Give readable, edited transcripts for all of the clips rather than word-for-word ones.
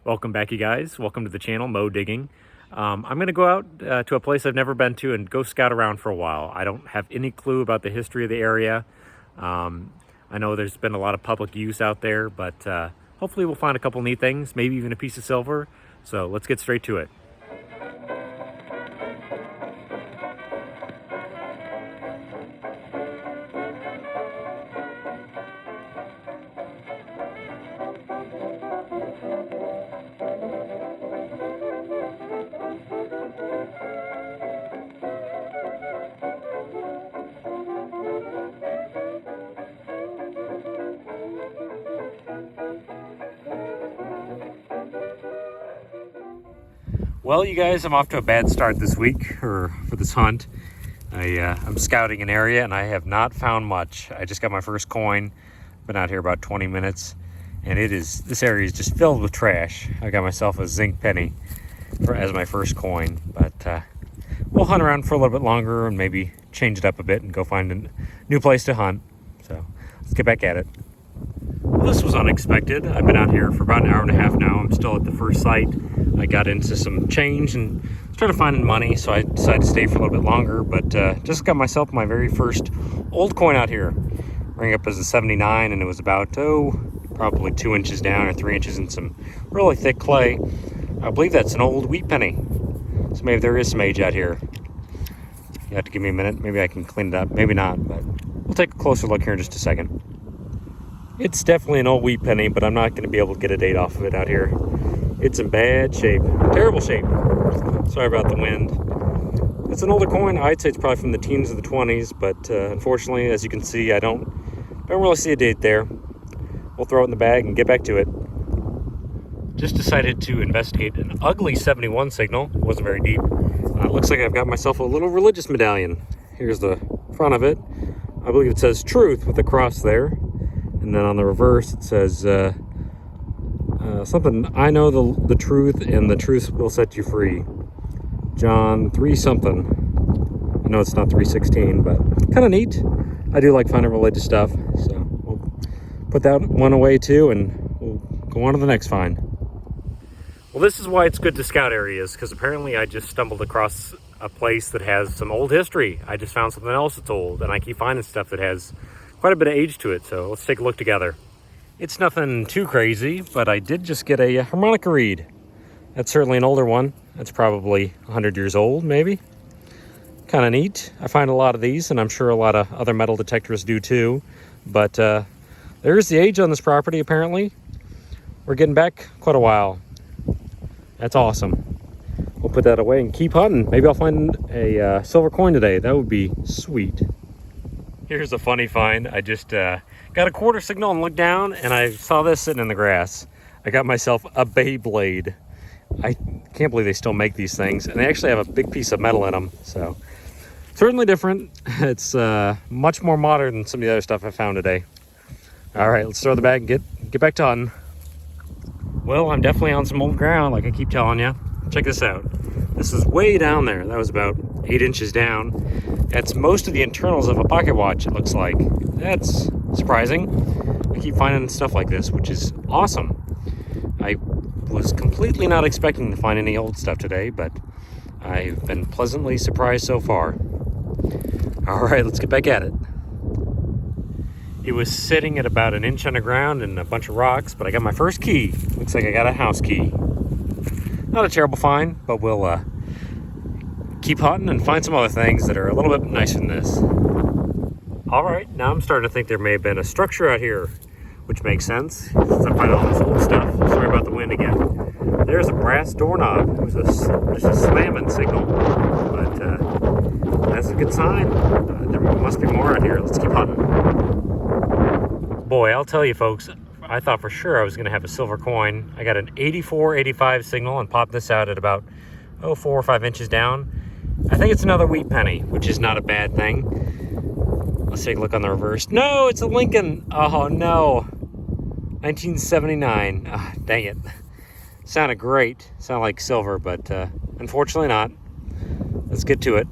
Welcome back, you guys. Welcome to the channel, Mo Digging. I'm going to go out to a place I've never been to and go scout around for a while. I don't have any clue about the history of the area. I know there's been a lot of public use out there, but hopefully we'll find a couple neat things, maybe even a piece of silver. So let's get straight to it. Well, you guys, I'm off to a bad start this week, for this hunt. I'm scouting an area and I have not found much. I just got my first coin. Been out here about 20 minutes, and this area is just filled with trash. I got myself a zinc penny as my first coin, but we'll hunt around for a little bit longer and maybe change it up a bit and go find a new place to hunt. So let's get back at it. Well, this was unexpected. I've been out here for about an hour and a half now. I'm still at the first site. I got into some change and was trying to find money, so I decided to stay for a little bit longer, but just got myself my very first old coin out here. Rang up as a 79, and it was about, probably 2 inches down or 3 inches in some really thick clay. I believe that's an old wheat penny. So maybe there is some age out here. You have to give me a minute. Maybe I can clean it up. Maybe not, but we'll take a closer look here in just a second. It's definitely an old wheat penny, but I'm not going to be able to get a date off of it out here. It's in bad shape, terrible shape. Sorry about the wind. It's an older coin. I'd say it's probably from the teens or the 20s, but unfortunately, as you can see, I don't really see a date there. We'll throw it in the bag and get back to it. Just decided to investigate an ugly 71 signal. It wasn't very deep. It looks like I've got myself a little religious medallion. Here's the front of it. I believe it says truth with a cross there. And then on the reverse, it says something, I know the truth, and the truth will set you free. John 3 something. I know it's not 3:16, but kind of neat. I do like finding religious stuff, so we'll put that one away too, and we'll go on to the next find. Well, this is why it's good to scout areas, because apparently I just stumbled across a place that has some old history. I just found something else that's old, and I keep finding stuff that has quite a bit of age to it, so let's take a look together. It's nothing too crazy, but I did just get a harmonica reed. That's certainly an older one. That's probably 100 years old, maybe. Kind of neat. I find a lot of these, and I'm sure a lot of other metal detectors do too. But there is the age on this property, apparently. We're getting back quite a while. That's awesome. We'll put that away and keep hunting. Maybe I'll find a silver coin today. That would be sweet. Here's a funny find. I just got a quarter signal and looked down, and I saw this sitting in the grass. I got myself a Beyblade. I can't believe they still make these things, and they actually have a big piece of metal in them, so certainly different. It's much more modern than some of the other stuff I found today. All right, let's throw the bag and get back to hunting. Well, I'm definitely on some old ground, like I keep telling you. Check this out. This is way down there. That was about 8 inches down. That's most of the internals of a pocket watch, it looks like. That's surprising. I keep finding stuff like this, which is awesome. I was completely not expecting to find any old stuff today, but I've been pleasantly surprised so far. All right, let's get back at it. It was sitting at about 1 inch underground and a bunch of rocks, but I got my first key. Looks like I got a house key. Not a terrible find, but we'll keep hunting and find some other things that are a little bit nicer than this. All right, now I'm starting to think there may have been a structure out here, which makes sense since I'm finding all this old stuff. Sorry about the wind again. There's a brass doorknob. It was just a slamming signal, but that's a good sign. There must be more out here. Let's keep hunting. Boy, I'll tell you folks, I thought for sure I was going to have a silver coin. I got an 84-85 signal and popped this out at about 4 or 5 inches down. I think it's another wheat penny, which is not a bad thing. Let's take a look on the reverse. No, it's a Lincoln. Oh no, 1979. Dang it. Sounded great. Sounded like silver, but unfortunately not. Let's get to it.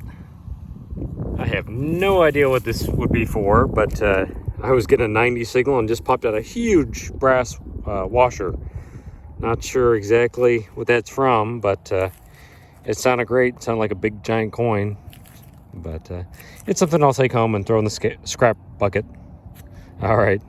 I have no idea what this would be for, but I was getting a 90 signal and just popped out a huge brass washer. Not sure exactly what that's from, but it sounded great. It sounded like a big giant coin. But it's something I'll take home and throw in the scrap bucket. All right.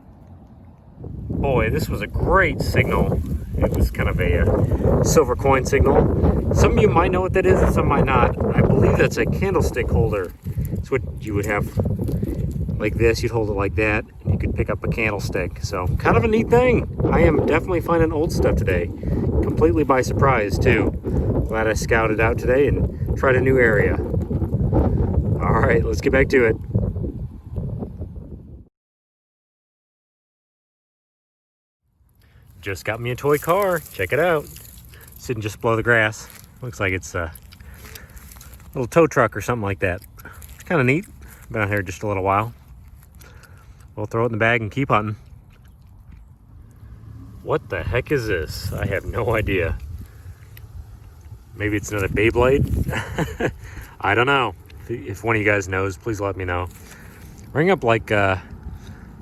Boy, this was a great signal. It was kind of a silver coin signal. Some of you might know what that is and some might not. I believe that's a candlestick holder. It's what you would have like this. You'd hold it like that and you could pick up a candlestick. So kind of a neat thing. I am definitely finding old stuff today. Completely by surprise too. Glad I scouted out today and tried a new area. All right, let's get back to it. Just got me a toy car. Check it out. Sitting just below the grass. Looks like it's a little tow truck or something like that. Kind of neat. Been out here just a little while. We'll throw it in the bag and keep hunting. What the heck is this? I have no idea. Maybe it's another Beyblade? I don't know. If one of you guys knows, please let me know. Ring up like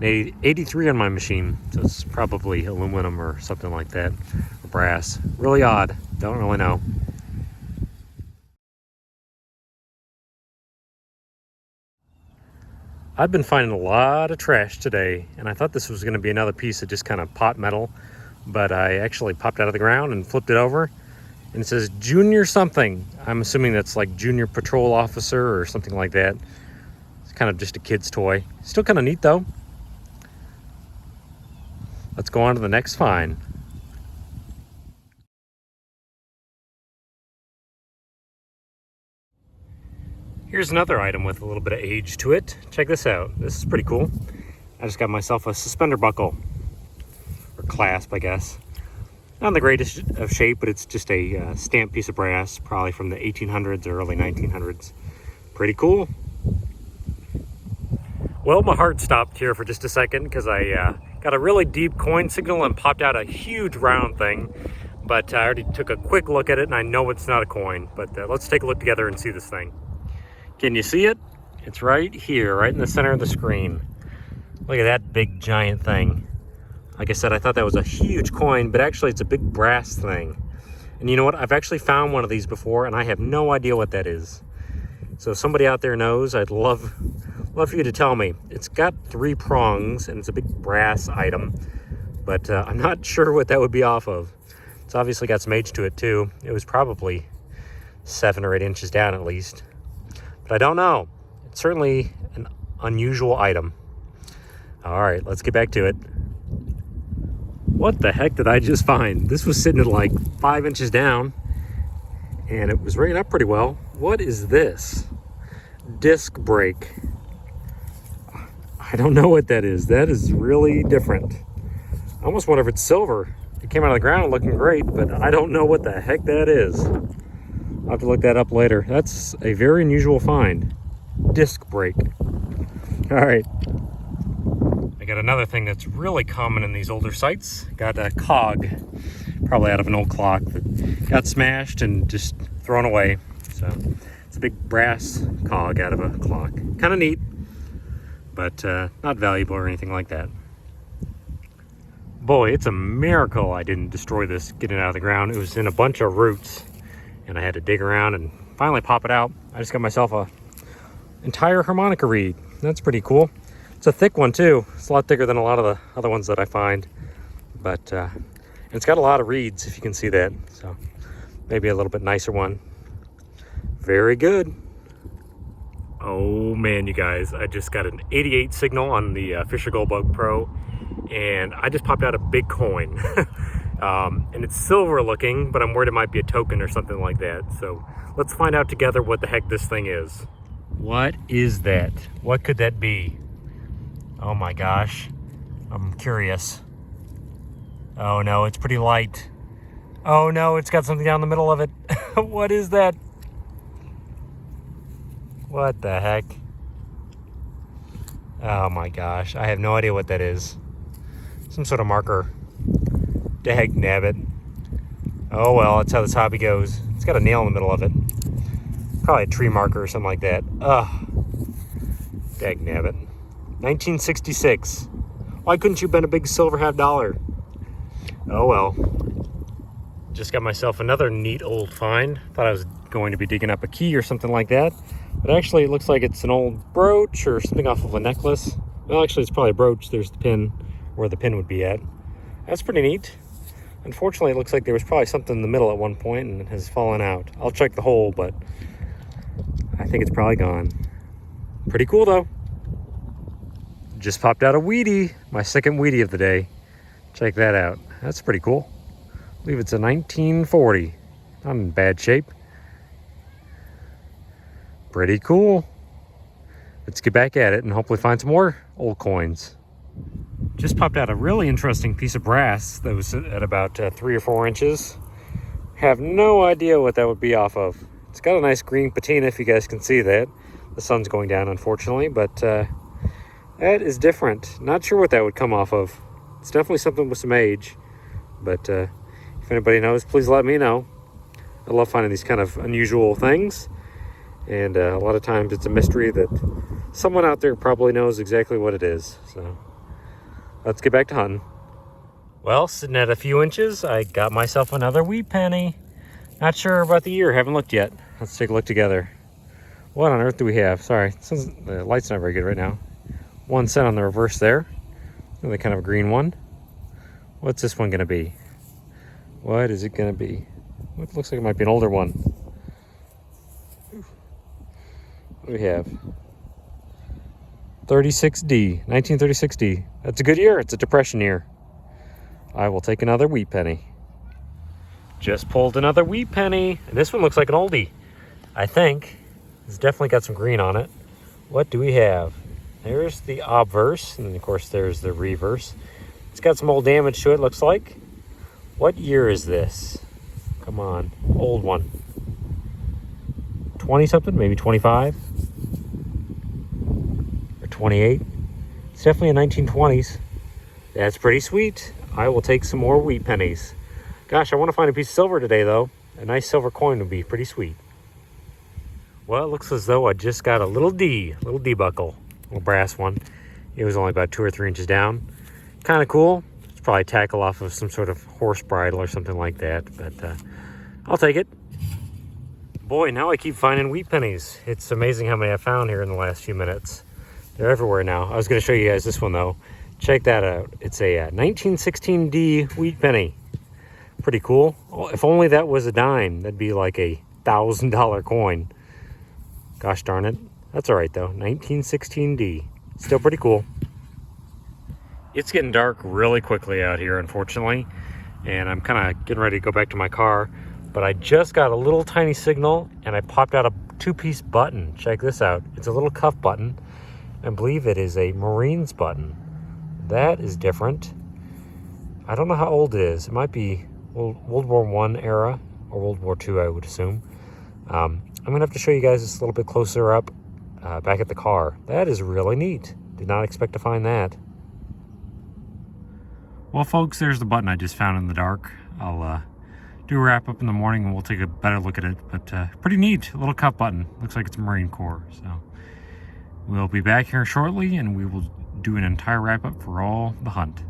83 on my machine, so it's probably aluminum or something like that, or brass. Really odd. Don't really know. I've been finding a lot of trash today, and I thought this was going to be another piece of just kind of pot metal, but I actually popped out of the ground and flipped it over, and it says junior something. I'm assuming that's like junior patrol officer or something like that. It's kind of just a kid's toy. Still kind of neat though. Let's go on to the next find. Here's another item with a little bit of age to it. Check this out. This is pretty cool. I just got myself a suspender buckle, or clasp, I guess. Not in the greatest of shape, but it's just a stamped piece of brass, probably from the 1800s or early 1900s. Pretty cool. Well, my heart stopped here for just a second because I got a really deep coin signal and popped out a huge round thing. But I already took a quick look at it and I know it's not a coin. But let's take a look together and see this thing. Can you see it? It's right here, right in the center of the screen. Look at that big giant thing. Like I said, I thought that was a huge coin, but actually it's a big brass thing. And you know what? I've actually found one of these before and I have no idea what that is. So if somebody out there knows, I'd love for you to tell me. It's got 3 prongs and it's a big brass item, but I'm not sure what that would be off of. It's obviously got some age to it too. It was probably 7 or 8 inches down at least, but I don't know. It's certainly an unusual item. All right, let's get back to it. What the heck did I just find? This was sitting at like 5 inches down and it was ringing up pretty well. What is this? Disc brake. I don't know what that is. That is really different. I almost wonder if it's silver. It came out of the ground looking great, but I don't know what the heck that is. I'll have to look that up later. That's a very unusual find. Disc brake. All right. I got another thing that's really common in these older sites. Got a cog, probably out of an old clock that got smashed and just thrown away. So it's a big brass cog out of a clock. Kind of neat, but not valuable or anything like that. Boy, it's a miracle I didn't destroy this getting it out of the ground. It was in a bunch of roots and I had to dig around and finally pop it out. I just got myself a entire harmonica reed. That's pretty cool. It's a thick one too. It's a lot thicker than a lot of the other ones that I find, but and it's got a lot of reeds, if you can see that. So maybe a little bit nicer one. Very good. Oh man, you guys, I just got an 88 signal on the Fisher Goldbug Pro, and I just popped out a big coin. And it's silver looking, but I'm worried it might be a token or something like that. So let's find out together what the heck this thing is. What is that? What could that be? Oh my gosh, I'm curious. Oh no, it's pretty light. Oh no, it's got something down the middle of it. What is that? What the heck? Oh my gosh, I have no idea what that is. Some sort of marker. Dag nabbit. Oh well, that's how this hobby goes. It's got a nail in the middle of it. Probably a tree marker or something like that. Ugh. Dag nabbit. 1966. Why couldn't you have been a big silver $50? Oh well. Just got myself another neat old find. Thought I was going to be digging up a key or something like that, but actually it looks like it's an old brooch or something off of a necklace. Well, actually it's probably a brooch. There's the pin, where the pin would be at. That's pretty neat. Unfortunately, it looks like there was probably something in the middle at one point and it has fallen out. I'll check the hole, but I think it's probably gone. Pretty cool though. Just popped out a Wheatie, my second Wheatie of the day. Check that out. That's pretty cool. I believe it's a 1940. Not in bad shape. Pretty cool. Let's get back at it and hopefully find some more old coins. Just popped out a really interesting piece of brass that was at about 3 or 4 inches. Have no idea what that would be off of. It's got a nice green patina, if you guys can see that. The sun's going down, unfortunately, but that is different. Not sure what that would come off of. It's definitely something with some age, but if anybody knows, please let me know. I love finding these kind of unusual things, and a lot of times it's a mystery that someone out there probably knows exactly what it is. So let's get back to hunting. Well, sitting at a few inches, I got myself another wheat penny. Not sure about the year, haven't looked yet. Let's take a look together. What on earth do we have? Sorry, the light's not very good right now. 1 cent on the reverse there. Really kind of a green one. What's this one gonna be? What is it gonna be? It looks like it might be an older one. What do we have? 36D, 1936D. That's a good year. It's a depression year. I will take another wheat penny. Just pulled another wheat penny. And this one looks like an oldie, I think. It's definitely got some green on it. What do we have? There's the obverse, and then of course there's the reverse. It's got some old damage to it, looks like. What year is this? Come on, old one. 20 something, maybe 25 or 28. It's definitely a 1920s. That's pretty sweet. I will take some more wheat pennies. Gosh, I want to find a piece of silver today though. A nice silver coin would be pretty sweet. Well, it looks as though I just got a little D buckle. Little brass one. It was only about 2 or 3 inches down. Kind of cool. It's probably tackle off of some sort of horse bridle or something like that, but I'll take it. Boy, now I keep finding wheat pennies. It's amazing how many I found here in the last few minutes. They're everywhere now. I was going to show you guys this one though. Check that out. It's a 1916D wheat penny. Pretty cool. If only that was a dime, that'd be like a $1,000 coin. Gosh darn it. That's all right though. 1916D. Still pretty cool. It's getting dark really quickly out here, unfortunately, and I'm kind of getting ready to go back to my car, but I just got a little tiny signal and I popped out a 2-piece button. Check this out. It's a little cuff button. I believe it is a Marines button. That is different. I don't know how old it is. It might be World War I era or World War II, I would assume. I'm gonna have to show you guys this a little bit closer up back at the car. That is really neat. Did not expect to find that. Well, folks, there's the button I just found in the dark. I'll do a wrap up in the morning and we'll take a better look at it. But pretty neat, a little cuff button. Looks like it's Marine Corps. So we'll be back here shortly and we will do an entire wrap up for all the hunt.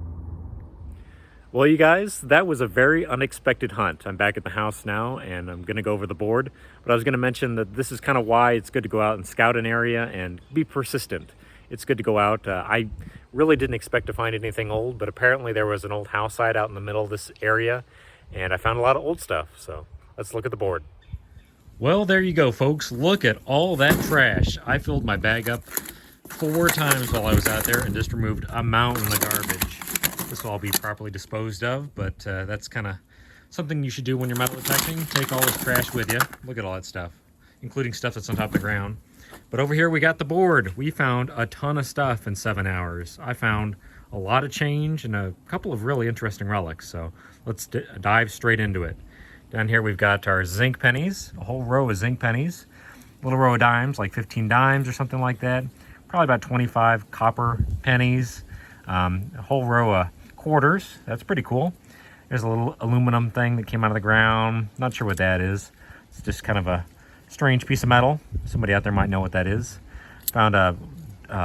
Well, you guys, that was a very unexpected hunt. I'm back at the house now and I'm going to go over the board. But I was going to mention that this is kind of why it's good to go out and scout an area and be persistent. It's good to go out. I really didn't expect to find anything old, but apparently there was an old house site out in the middle of this area and I found a lot of old stuff. So let's look at the board. Well, there you go, folks. Look at all that trash. I filled my bag up 4 times while I was out there and just removed a mountain of garbage. This will all be properly disposed of, but that's kind of something you should do when you're metal detecting. Take all this trash with you. Look at all that stuff, including stuff that's on top of the ground. But over here we got the board. We found a ton of stuff in 7 hours. I found a lot of change and a couple of really interesting relics, so let's dive straight into it. Down here we've got our zinc pennies, a whole row of zinc pennies, a little row of dimes, like 15 dimes or something like that, probably about 25 copper pennies, a whole row of quarters. That's pretty cool. There's a little aluminum thing that came out of the ground. Not sure what that is. It's just kind of a strange piece of metal. Somebody out there might know what that is. Found a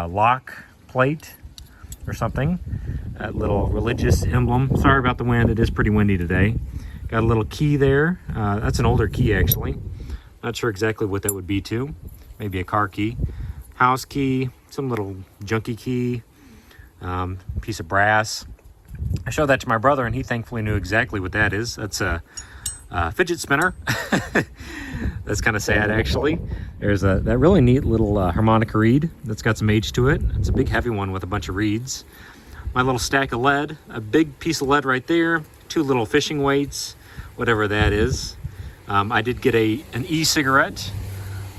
lock plate or something. That little religious emblem. Sorry about the wind. It is pretty windy today. Got a little key there. That's an older key, actually. Not sure exactly what that would be to. Maybe a car key. House key, some little junky key, piece of brass. I showed that to my brother, and he thankfully knew exactly what that is. That's a fidget spinner. That's kind of sad, actually. There's that really neat little harmonica reed that's got some age to it. It's a big heavy one with a bunch of reeds. My little stack of lead, a big piece of lead right there, 2 little fishing weights, whatever that is. I did get an e-cigarette.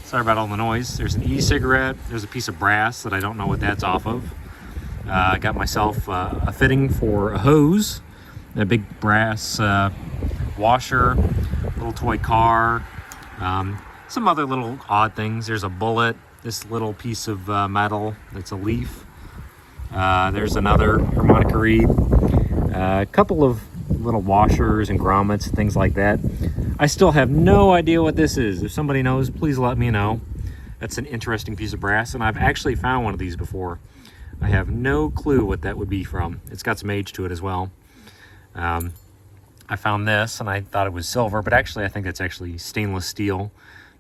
Sorry about all the noise. There's an e-cigarette. There's a piece of brass that I don't know what that's off of. I got myself a fitting for a hose, a big brass washer, little toy car, some other little odd things. There's a bullet, this little piece of metal that's a leaf. There's another harmonica reed, a couple of little washers and grommets, things like that. I still have no idea what this is. If somebody knows, please let me know. That's an interesting piece of brass, and I've actually found one of these before. I have no clue what that would be from. It's got some age to it as well. I found this, and I thought it was silver, but actually I think it's actually stainless steel.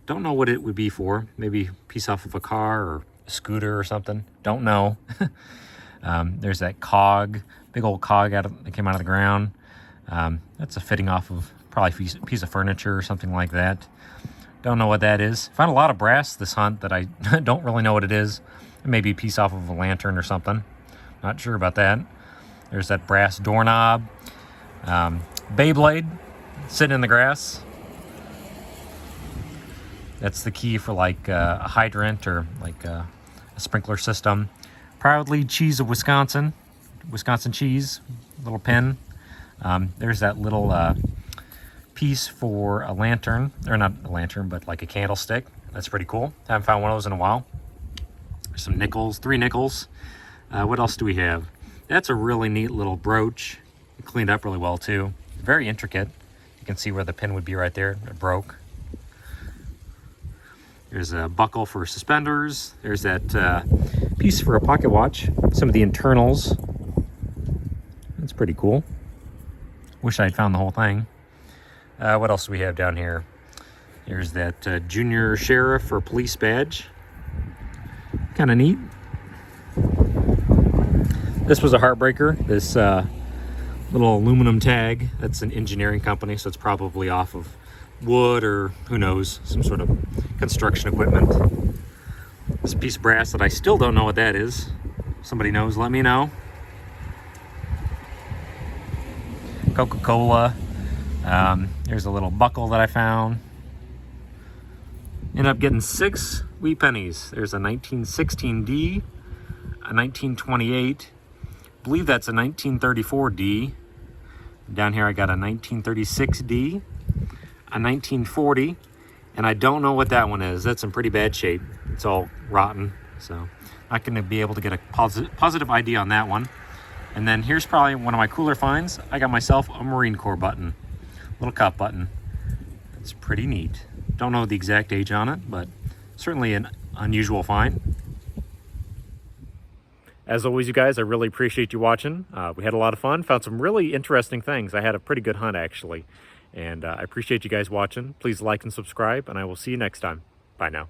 Don't know what it would be for. Maybe a piece off of a car or a scooter or something. Don't know. There's that cog, big old cog that came out of the ground. That's a fitting off of probably a piece of furniture or something like that. Don't know what that is. Found a lot of brass this hunt that I don't really know what it is. Maybe a piece off of a lantern or something. Not sure about that. There's that brass doorknob. Beyblade sitting in the grass. That's the key for like a hydrant or like a sprinkler system. Proudly Cheese of Wisconsin. Wisconsin cheese. Little pin. There's that little piece for a lantern. Or not a lantern, but like a candlestick. That's pretty cool. Haven't found one of those in a while. There's some nickels. 3 nickels. What else do we have? That's a really neat little brooch. It cleaned up really well too. Very intricate. You can see where the pin would be right there. It broke. There's a buckle for suspenders. There's that piece for a pocket watch. Some of the internals. That's pretty cool. Wish I'd found the whole thing. What else do we have down here? There's that junior sheriff or police badge. Kind of neat. This was a heartbreaker. This little aluminum tag. That's an engineering company, so it's probably off of wood or who knows, some sort of construction equipment. This piece of brass that I still don't know what that is. If somebody knows, let me know. Coca-Cola. There's a little buckle that I found. Ended up getting 6 wheat pennies. There's a 1916D, a 1928. I believe that's a 1934D. Down here I got a 1936D, a 1940, and I don't know what that one is. That's in pretty bad shape. It's all rotten, so not going to be able to get a positive ID on that one. And then here's probably one of my cooler finds. I got myself a Marine Corps button, little cup button. It's pretty neat. Don't know the exact age on it, but certainly an unusual find. As always, you guys, I really appreciate you watching. We had a lot of fun, found some really interesting things. I had a pretty good hunt, actually. And I appreciate you guys watching. Please like and subscribe, and I will see you next time. Bye now.